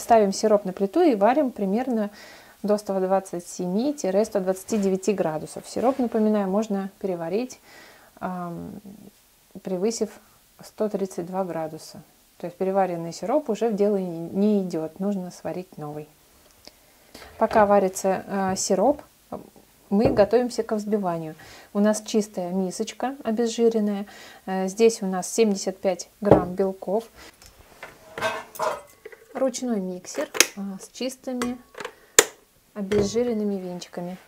Ставим сироп на плиту и варим примерно до 127-129 градусов. Сироп, напоминаю, можно переварить, превысив 132 градуса. То есть переваренный сироп уже в дело не идет, нужно сварить новый. Пока варится сироп, мы готовимся к взбиванию. У нас чистая мисочка обезжиренная. Здесь у нас 75 грамм белков. Ручной миксер с чистыми обезжиренными венчиками.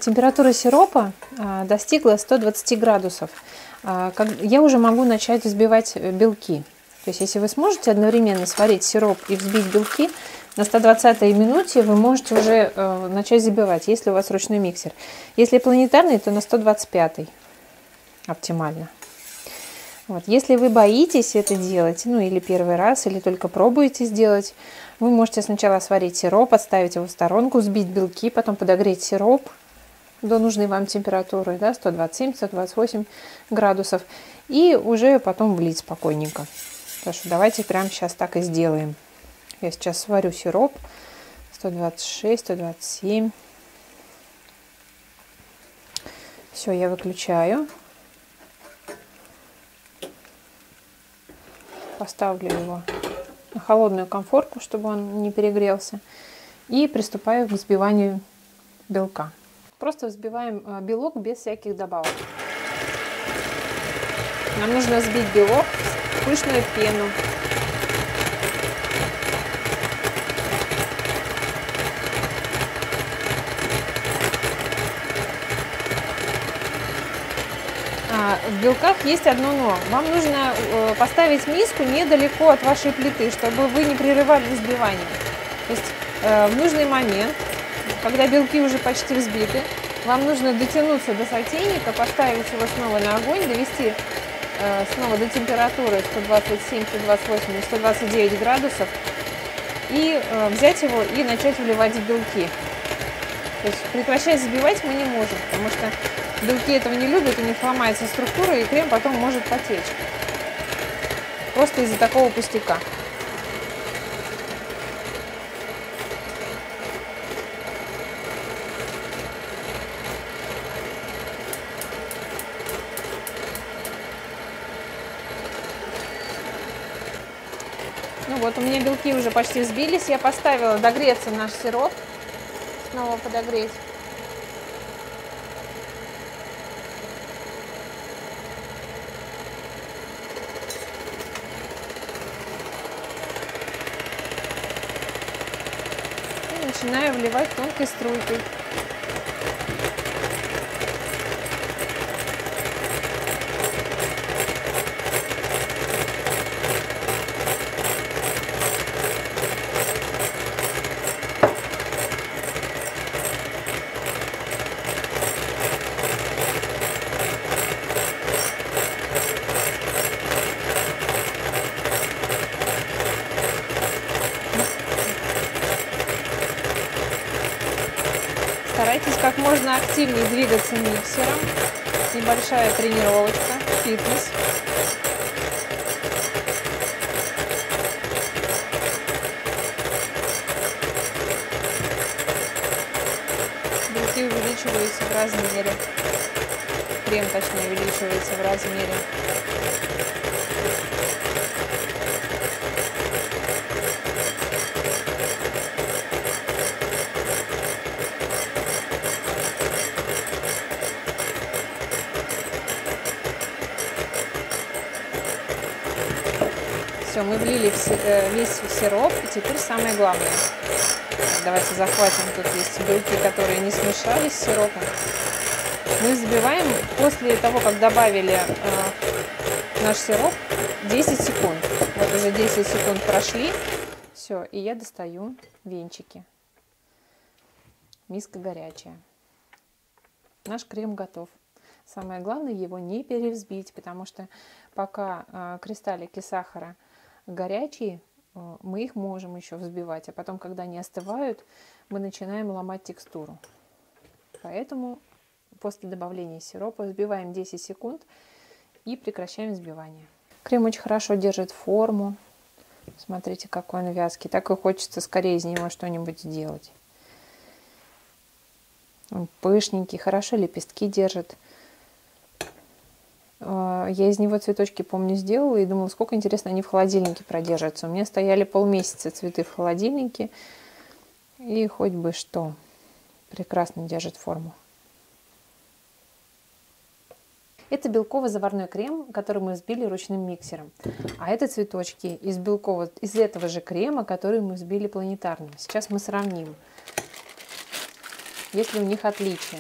Температура сиропа достигла 120 градусов. Я уже могу начать взбивать белки. То есть, если вы сможете одновременно сварить сироп и взбить белки, на 120-й минуте вы можете уже начать взбивать, если у вас ручной миксер. Если планетарный, то на 125-й оптимально. Вот. Если вы боитесь это делать, ну или первый раз, или только пробуете сделать, вы можете сначала сварить сироп, отставить его в сторонку, взбить белки, потом подогреть сироп до нужной вам температуры, да, 127-128 градусов, и уже потом влить спокойненько. Хорошо, давайте прямо сейчас так и сделаем. Я сейчас сварю сироп 126-127. Все, я выключаю. Поставлю его на холодную конфорку, чтобы он не перегрелся. И приступаю к взбиванию белка. Просто взбиваем белок без всяких добавок. Нам нужно взбить белок в пышную пену. В белках есть одно но. Вам нужно поставить миску недалеко от вашей плиты, чтобы вы не прерывали взбивание. То есть в нужный момент, когда белки уже почти взбиты, вам нужно дотянуться до сотейника, поставить его снова на огонь, довести снова до температуры 127, 128 и 129 градусов и взять его и начать вливать в белки. То есть прекращать взбивать мы не можем, потому что белки этого не любят, у них ломается структура, и крем потом может потечь. Просто из-за такого пустяка. Ну вот, у меня белки уже почти взбились. Я поставила догреться наш сироп. Снова подогреть. И начинаю вливать тонкой струйкой. Старайтесь как можно активнее двигаться миксером. Небольшая тренировочка, фитнес. Белки увеличиваются в размере. Крем, точнее, увеличивается в размере. Все, мы влили весь сироп, и теперь самое главное. Давайте захватим, тут есть белки, которые не смешались с сиропом. Мы взбиваем после того, как добавили наш сироп, 10 секунд. Вот уже 10 секунд прошли. Все, и я достаю венчики. Миска горячая. Наш крем готов. Самое главное его не перевзбить, потому что пока кристаллики сахара горячие, мы их можем еще взбивать, а потом, когда они остывают, мы начинаем ломать текстуру. Поэтому после добавления сиропа. Взбиваем 10 секунд и прекращаем взбивание. Крем очень хорошо держит форму. Смотрите, какой он вязкий. Так и хочется скорее из него что-нибудь сделать. Он пышненький, хорошо лепестки держит. Я из него цветочки, помню, сделала и думала, сколько, интересно, они в холодильнике продержатся. У меня стояли полмесяца цветы в холодильнике. И хоть бы что. Прекрасно держит форму. Это белково-заварной крем, который мы взбили ручным миксером. А это цветочки из этого же крема, который мы взбили планетарным. Сейчас мы сравним, есть ли у них отличия.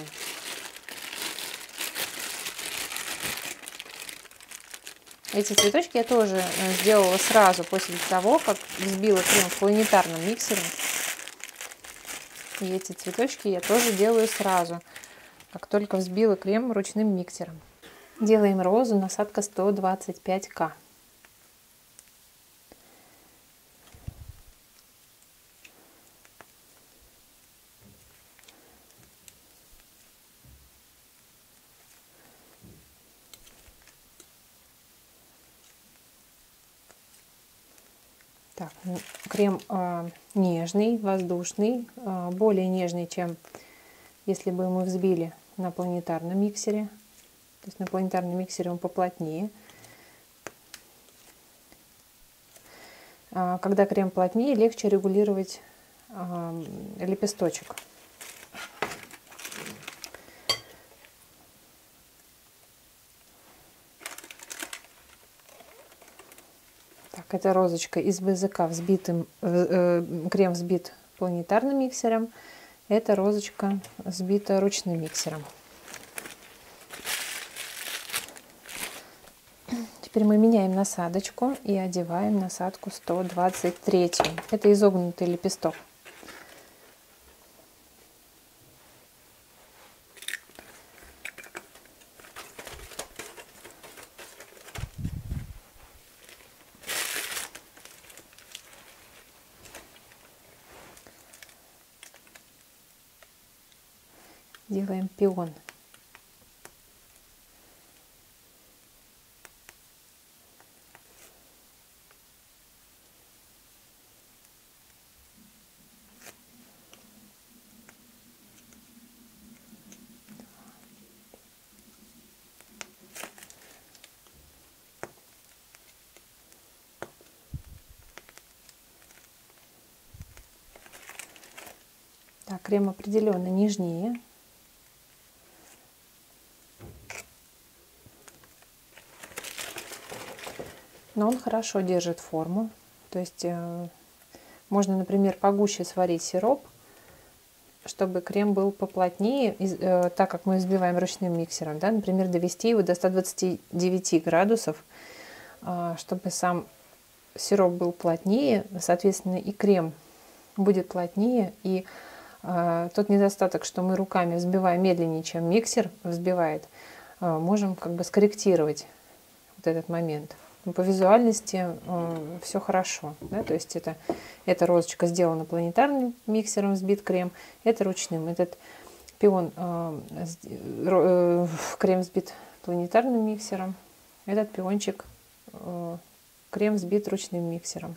Эти цветочки я тоже сделала сразу после того, как взбила крем в планетарном миксере. И эти цветочки я тоже делаю сразу, как только взбила крем ручным миксером. Делаем розу, насадка 125К. Так, крем нежный, воздушный, более нежный, чем если бы мы взбили на планетарном миксере. То есть на планетарном миксере он поплотнее. Когда крем плотнее, легче регулировать лепесточек. Так, это розочка из БЗК, крем взбит планетарным миксером. Это розочка взбита ручным миксером. Теперь мы меняем насадочку и одеваем насадку 123. Это изогнутый лепесток. Делаем пион. Так, крем определенно нежнее. Но он хорошо держит форму. То есть можно, например, погуще сварить сироп, чтобы крем был поплотнее, так как мы взбиваем ручным миксером. Да? Например, довести его до 129 градусов, чтобы сам сироп был плотнее, соответственно, и крем будет плотнее. И тот недостаток, что мы руками взбиваем медленнее, чем миксер взбивает, можем как бы скорректировать вот этот момент. По визуальности все хорошо. Да? То есть эта розочка сделана планетарным миксером, взбит крем, это ручным. Этот пион, крем взбит планетарным миксером, этот пиончик крем взбит ручным миксером.